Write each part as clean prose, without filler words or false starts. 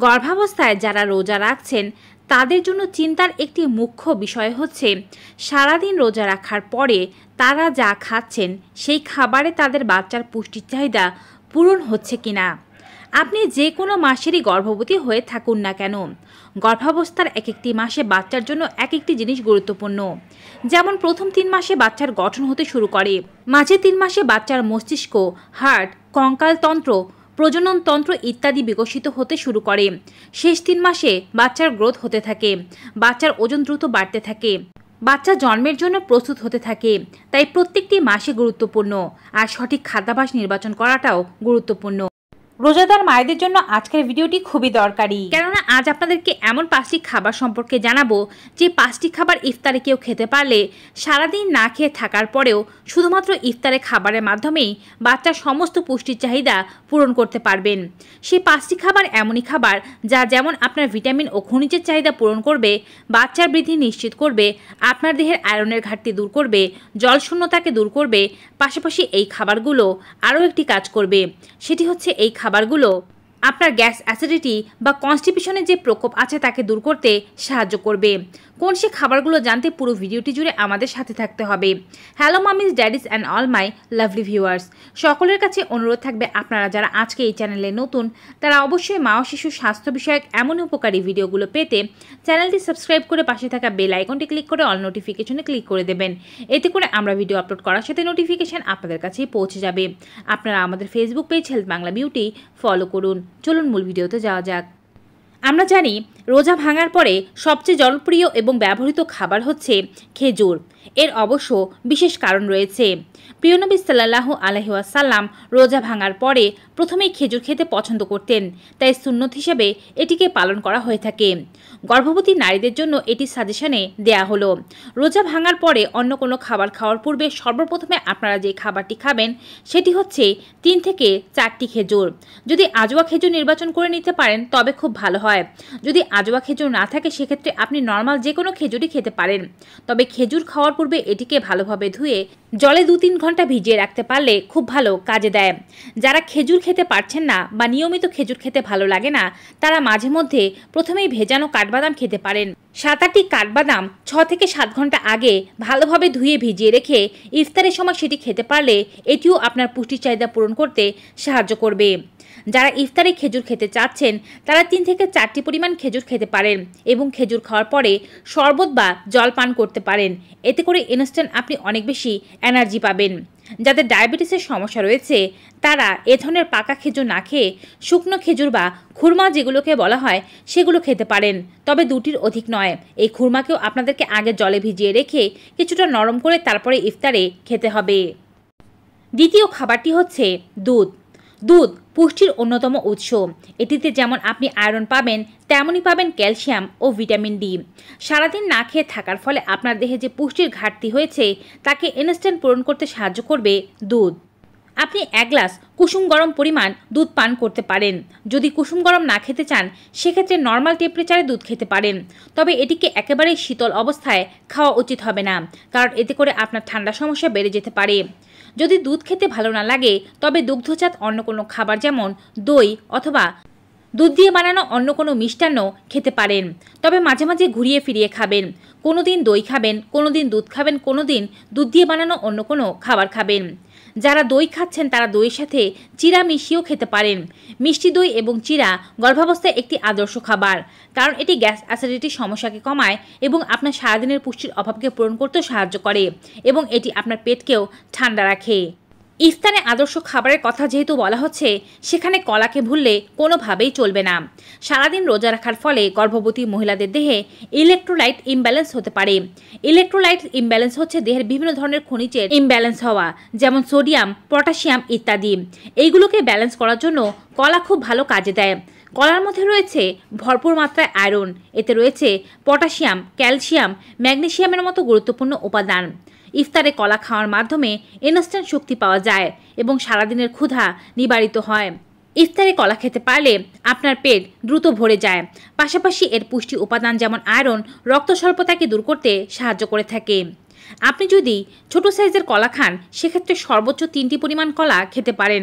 গর্ভাবস্থায় যারা রোজা রাখছেন তাদের জন্য চিন্তার একটি মুখ্য বিষয় হচ্ছে সারাদিন রোজা রাখার পরে তারা যা খাচ্ছেন সেই খাবারে তাদের বাচ্চার পুষ্টির চাহিদা পূরণ হচ্ছে কিনা। আপনি যে কোনো মাসেরই গর্ভবতী হয়ে থাকুন না কেন, গর্ভাবস্থার এক একটি মাসে বাচ্চার জন্য এক একটি জিনিস গুরুত্বপূর্ণ। যেমন প্রথম 3 মাসে বাচ্চার গঠন হতে শুরু করে, মাঝে 3 মাসে বাচ্চার মস্তিষ্ক, হার্ট, কঙ্কালতন্ত্র, প্রজননতন্ত্র ইত্যাদি বিকশিত হতে শুরু করে। শেষ 3 মাসে বাচ্চার গ্রোথ হতে থাকে, বাচ্চার ওজন দ্রুত বাড়তে থাকে, বাচ্চা জন্মের জন্য প্রস্তুত হতে থাকে। তাই প্রত্যেকটি মাসে গুরুত্বপূর্ণ, আর সঠিক খাদ্যাভ্যাস নির্বাচন করাটাও গুরুত্বপূর্ণ। রোজাদার মায়েদের জন্য আজকের ভিডিওটি খুবই দরকারি, কেননা আজ আপনাদেরকে এমন 5টি খাবার সম্পর্কে জানাবো যে 5টি খাবার ইফতারে কেউ খেতে পারলে সারাদিন না খেয়ে থাকার পরেও শুধুমাত্র ইফতারে খাবারের মাধ্যমেই বাচ্চার সমস্ত পুষ্টির চাহিদা পূরণ করতে পারবেন। সেই 5টি খাবার এমনই খাবার যা যেমন আপনার ভিটামিন ও খনিজের চাহিদা পূরণ করবে, বাচ্চার বৃদ্ধি নিশ্চিত করবে, আপনার দেহের আয়রনের ঘাটতি দূর করবে, জলশূন্যতাকে দূর করবে। পাশাপাশি এই খাবারগুলো আরও একটি কাজ করবে, সেটি হচ্ছে এই খাবারগুলো আপনার গ্যাস অ্যাসিডিটি বা কনস্টিপেশনের যে প্রকোপ আছে তাকে দূর করতে সাহায্য করবে। কোন সে খাবারগুলো জানতে পুরো ভিডিওটি জুড়ে আমাদের সাথে থাকতে হবে। Hello মামিজ, daddy's and all my lovely viewers, সকলের কাছে অনুরোধ থাকবে আপনারা যারা আজকে এই চ্যানেলে নতুন তারা অবশ্যই মা ও শিশু স্বাস্থ্য বিষয়ক এমন উপকারী ভিডিওগুলো পেতে চ্যানেলটি সাবস্ক্রাইব করে পাশে থাকা বেল আইকনটি ক্লিক করে অল নোটিফিকেশনে ক্লিক করে দেবেন। এতে করে আমরা ভিডিও আপলোড করার সাথে নোটিফিকেশন আপনাদের কাছেই পৌঁছে যাবে। আপনারা আমাদের Facebook page health Bangla beauty follow করুন। চলুন মূল ভিডিওতে যাওয়া যাক। আমরা জানি রোজা ভাঙার পরে সবচেয়ে জনপ্রিয় এবং ব্যবহৃত খাবার হচ্ছে খেজুর। এর অবশ্য বিশেষ কারণ রয়েছে। প্রিয় নবী সাল্লাল্লাহু আলাইহি ওয়াসাল্লাম রোজা ভাঙার পরে প্রথমেই খেজুর খেতে পছন্দ করতেন, তাই সুন্নত হিসেবে এটিকে পালন করা হয়ে থাকে। গর্ভবতী নারীদের জন্য এটি সাজেশনে দেয়া হলো। রোজা ভাঙার পরে অন্য কোনো খাবার খাওয়ার পূর্বে সর্বপ্রথমে আপনারা যে খাবারটি খাবেন সেটি হচ্ছে 3 থেকে 4টি খেজুর। যদি আজওয়া খেজুর নির্বাচন করে নিতে পারেন তবে খুব ভালো হয়। যদি আজওয়া খেজুর না থাকে সেক্ষেত্রে আপনি নর্মাল যে কোনো খেজুরই খেতে পারেন। তবে খেজুর খাওয়ার পূর্বে এটিকে ভালোভাবে ধুয়ে জলে 2-3 ঘন্টা ভিজিয়ে রাখতে পারলে খুব ভালো কাজে দেয়। যারা খেজুর খেতে পারছেন না বা নিয়মিত খেজুর খেতে ভালো লাগে না তারা মাঝে মধ্যে প্রথমেই ভেজানো কাঠবাদাম খেতে পারেন। 7-8টি কাঠবাদাম 6 থেকে 7 ঘন্টা আগে ভালোভাবে ধুয়ে ভিজিয়ে রেখে ইফতারের সময় সেটি খেতে পারলে এটিও আপনার পুষ্টির চাহিদা পূরণ করতে সাহায্য করবে। যারা ইফতারে খেজুর খেতে চাচ্ছেন তারা 3 থেকে 4টি পরিমাণ খেজুর খেতে পারেন এবং খেজুর খাওয়ার পরে শরবত বা জল পান করতে পারেন। এতে করে ইনস্ট্যান্ট আপনি অনেক বেশি এনার্জি পাবেন। যাদের ডায়াবেটিসের সমস্যা রয়েছে তারা এ ধরনের পাকা খেজুর না খেয়ে শুকনো খেজুর বা খুরমা যেগুলোকে বলা হয় সেগুলো খেতে পারেন, তবে 2টির অধিক নয়। এই খুরমাকেও আপনাদেরকে আগে জলে ভিজিয়ে রেখে কিছুটা নরম করে তারপরে ইফতারে খেতে হবে। দ্বিতীয় খাবারটি হচ্ছে দুধ। দুধ পুষ্টির অন্যতম উৎস। এটিতে যেমন আপনি আয়রন পাবেন তেমনই পাবেন ক্যালসিয়াম ও ভিটামিন ডি। সারাদিন না খেয়ে থাকার ফলে আপনার দেহে যে পুষ্টির ঘাটতি হয়েছে তাকে ইনস্ট্যান্ট পূরণ করতে সাহায্য করবে দুধ। আপনি 1 গ্লাস কুসুম গরম পরিমাণ দুধ পান করতে পারেন। যদি কুসুম গরম না খেতে চান সেক্ষেত্রে নর্মাল টেম্পারেচারে দুধ খেতে পারেন, তবে এটিকে একেবারেই শীতল অবস্থায় খাওয়া উচিত হবে না, কারণ এতে করে আপনার ঠান্ডা সমস্যা বেড়ে যেতে পারে। যদি দুধ খেতে ভালো না লাগে তবে দুগ্ধজাত অন্য কোনো খাবার যেমন দই অথবা দুধ দিয়ে বানানো অন্য কোনো মিষ্টান্ন খেতে পারেন, তবে মাঝে মাঝে ঘুরিয়ে ফিরিয়ে খাবেন। কোনো দিন দই খাবেন, কোনো দিন দুধ খাবেন, কোনো দিন দুধ দিয়ে বানানো অন্য কোনো খাবার খাবেন। যারা দই খাচ্ছেন তারা দইয়ের সাথে চিরা মিশিয়েও খেতে পারেন। মিষ্টি দই এবং চিরা গর্ভাবস্থায় একটি আদর্শ খাবার, কারণ এটি গ্যাস অ্যাসিডিটির সমস্যাকে কমায় এবং আপনার সারাদিনের পুষ্টির অভাবকে পূরণ করতেও সাহায্য করে এবং এটি আপনার পেটকেও ঠান্ডা রাখে। ইফতারে আদর্শ খাবারের কথা যেহেতু বলা হচ্ছে সেখানে কলাকে ভুললে কোনোভাবেই চলবে না। সারাদিন রোজা রাখার ফলে গর্ভবতী মহিলাদের দেহে ইলেকট্রোলাইট ইমব্যালেন্স হতে পারে। ইলেকট্রোলাইট ইমব্যালেন্স হচ্ছে দেহের বিভিন্ন ধরনের খনিজের ইমব্যালেন্স হওয়া, যেমন সোডিয়াম, পটাশিয়াম ইত্যাদি। এইগুলোকে ব্যালেন্স করার জন্য কলা খুব ভালো কাজে দেয়। কলার মধ্যে রয়েছে ভরপুর মাত্রায় আয়রন, এতে রয়েছে পটাশিয়াম, ক্যালসিয়াম, ম্যাগনেসিয়ামের মতো গুরুত্বপূর্ণ উপাদান। ইফতারে কলা খাওয়ার মাধ্যমে ইনস্ট্যান্ট শক্তি পাওয়া যায় এবং সারাদিনের ক্ষুধা নিবারিত হয়। ইফতারে কলা খেতে পারলে আপনার পেট দ্রুত ভরে যায়। পাশাপাশি এর পুষ্টি উপাদান যেমন আয়রন রক্ত স্বল্পতাকে দূর করতে সাহায্য করে থাকে। আপনি যদি ছোট সাইজের কলা খান সেক্ষেত্রে সর্বোচ্চ 3টি পরিমাণ কলা খেতে পারেন।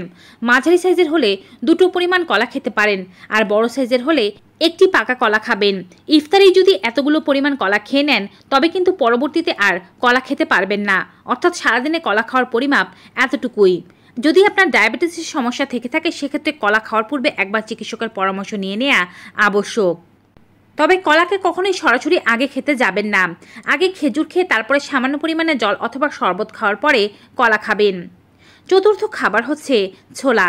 মাঝারি সাইজের হলে 2টো পরিমাণ কলা খেতে পারেন, আর বড় সাইজের হলে 1টি পাকা কলা খাবেন। ইফতারে যদি এতগুলো পরিমাণ কলা খেয়ে নেন তবে কিন্তু পরবর্তীতে আর কলা খেতে পারবেন না, অর্থাৎ সারাদিনে কলা খাওয়ার পরিমাপ এতটুকুই। যদি আপনার ডায়াবেটিসের সমস্যা থেকে থাকে সেক্ষেত্রে কলা খাওয়ার পূর্বে একবার চিকিৎসকের পরামর্শ নিয়ে নেওয়া আবশ্যক। তবে কলাকে কখনোই সরাসরি আগে খেতে যাবেন না। আগে খেজুর খেয়ে তারপরে সামান্য পরিমাণে জল অথবা শরবত খাওয়ার পরে কলা খাবেন। চতুর্থ খাবার হচ্ছে ছোলা।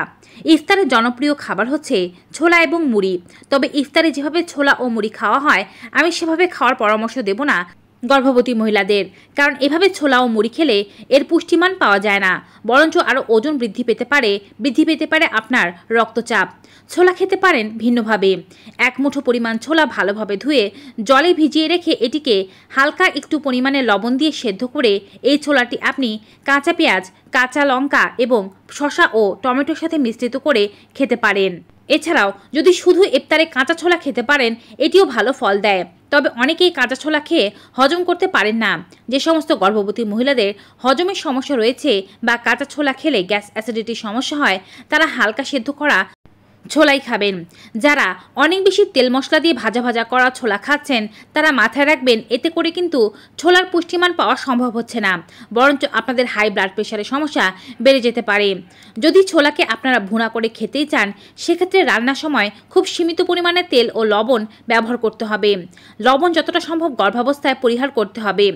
ইফতারের জনপ্রিয় খাবার হচ্ছে ছোলা এবং মুড়ি। তবে ইফতারে যেভাবে ছোলা ও মুড়ি খাওয়া হয় আমি সেভাবে খাওয়ার পরামর্শ দেব না গর্ভবতী মহিলাদের, কারণ এভাবে ছোলা ও মুড়ি খেলে এর পুষ্টিমান পাওয়া যায় না, বরঞ্চ আরও ওজন বৃদ্ধি পেতে পারে আপনার রক্তচাপ। ছোলা খেতে পারেন ভিন্নভাবে। 1 মুঠো পরিমাণ ছোলা ভালোভাবে ধুয়ে জলে ভিজিয়ে রেখে এটিকে হালকা একটু পরিমাণে লবণ দিয়ে সেদ্ধ করে এই ছোলাটি আপনি কাঁচা পেঁয়াজ, কাঁচা লঙ্কা এবং শসা ও টমেটোর সাথে মিশ্রিত করে খেতে পারেন। এছাড়াও যদি শুধু ইফতারে কাঁচা ছোলা খেতে পারেন এটিও ভালো ফল দেয়। তবে অনেকেই কাঁচা ছোলা খেয়ে হজম করতে পারেন না। যে সমস্ত গর্ভবতী মহিলাদের হজমের সমস্যা রয়েছে বা কাঁচা ছোলা খেলে গ্যাস অ্যাসিডিটির সমস্যা হয় তারা হালকা সেদ্ধ করা ছোলাই খাবেন। যারা অনেক বেশি তেল মশলা দিয়ে ভাজা করা ছোলা খাচ্ছেন তারা মাথায় রাখবেন এতে করে কিন্তু ছোলার পুষ্টিমান পাওয়া সম্ভব হচ্ছে না, বরঞ্চ আপনাদের হাই ব্লাড প্রেশারের সমস্যা বেড়ে যেতে পারে। যদি ছোলাকে আপনারা ভুনা করে খেতেই চান সেক্ষেত্রে রান্নার সময় খুব সীমিত পরিমাণে তেল ও লবণ ব্যবহার করতে হবে। লবণ যতটা সম্ভব গর্ভাবস্থায় পরিহার করতে হবে,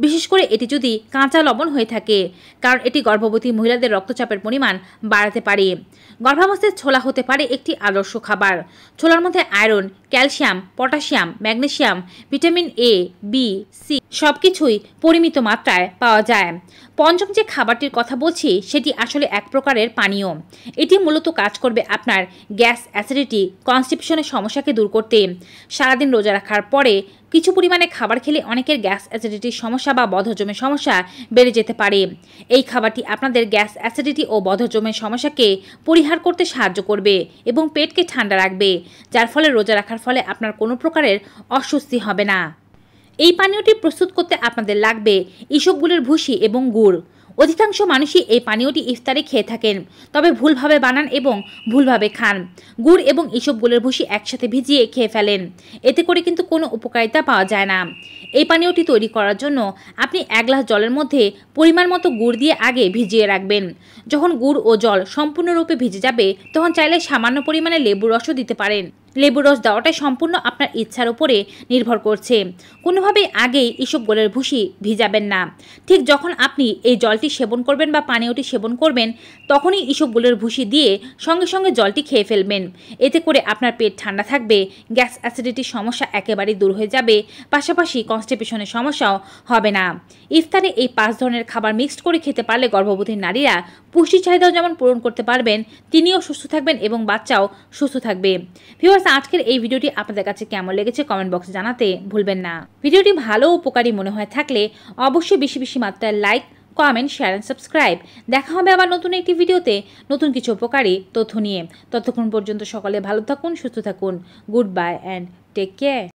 বিশেষ করে এটি যদি কাঁচা লবণ হয়ে থাকে, কারণ এটি গর্ভবতী মহিলাদের রক্তচাপের পরিমাণ বাড়াতে পারে। গর্ভাবস্থায় ছোলা হতে পারে একটি আদর্শ খাবার। ছোলার মধ্যে iron, calcium, potassium, magnesium, vitamin A, B, C সবকিছুই পরিমিত মাত্রায় পাওয়া যায়। পঞ্চম যে খাবারটির কথা বলছি সেটি আসলে এক প্রকারের পানীয়। এটি মূলত কাজ করবে আপনার গ্যাস, অ্যাসিডিটি, কনস্টিপেশনের সমস্যাকে দূর করতে। সারাদিন রোজা রাখার পরে কিছু পরিমাণে খাবার খেলে অনেকের গ্যাস অ্যাসিডিটির সমস্যা বা বদহজমের সমস্যা বেড়ে যেতে পারে। এই খাবারটি আপনাদের গ্যাস, অ্যাসিডিটি ও বদহজমের সমস্যাকে পরিহার করতে সাহায্য করবে এবং পেটকে ঠান্ডা রাখবে, যার ফলে রোজা রাখার ফলে আপনার কোনো প্রকারের অস্বস্তি হবে না। এই পানীয়টি প্রস্তুত করতে আপনাদের লাগবে ইসবগুলের ভুসি এবং গুড়। অধিকাংশ মানুষই এই পানীয়টি ইফতারে খেয়ে থাকেন, তবে ভুলভাবে বানান এবং ভুলভাবে খান। গুড় এবং ইসবগুলের ভুসি একসাথে ভিজিয়ে খেয়ে ফেলেন, এতে করে কিন্তু কোনো উপকারিতা পাওয়া যায় না। এই পানীয়টি তৈরি করার জন্য আপনি 1 গ্লাস জলের মধ্যে পরিমাণ মতো গুড় দিয়ে আগে ভিজিয়ে রাখবেন। যখন গুড় ও জল সম্পূর্ণরূপে ভিজে যাবে তখন চাইলে সামান্য পরিমাণে লেবুর রসও দিতে পারেন। লেবুর রস দেওয়াটাই সম্পূর্ণ আপনার ইচ্ছার উপরে নির্ভর করছে। কোনোভাবেই আগেই ইসবগুলের ভুসি ভিজাবেন না। ঠিক যখন আপনি এই জলটি সেবন করবেন বা পানীয়টি সেবন করবেন তখনই ইসবগুলের ভুসি দিয়ে সঙ্গে সঙ্গে জলটি খেয়ে ফেলবেন। এতে করে আপনার পেট ঠান্ডা থাকবে, গ্যাস অ্যাসিডিটির সমস্যা একেবারেই দূর হয়ে যাবে, পাশাপাশি কনস্টিপেশনের সমস্যাও হবে না। ইফতারে এই 5 ধরনের খাবার মিক্সড করে খেতে পারলে গর্ভবতী নারীরা পুষ্টি চাহিদাও যেমন পূরণ করতে পারবেন, তিনিও সুস্থ থাকবেন এবং বাচ্চাও সুস্থ থাকবে। ভিউয়ার্স, আজকের এই ভিডিওটি আপনাদের কাছে কেমন লেগেছে কমেন্ট বক্সে জানাতে ভুলবেন না। ভিডিওটি ভালো উপকারী মনে হয় থাকলে অবশ্যই বেশি মাত্রায় like, comment, share and subscribe. দেখা হবে আবার নতুন একটি ভিডিওতে নতুন কিছু উপকারী তথ্য নিয়ে। ততক্ষণ পর্যন্ত সকলে ভালো থাকুন, সুস্থ থাকুন। Good bye and take care.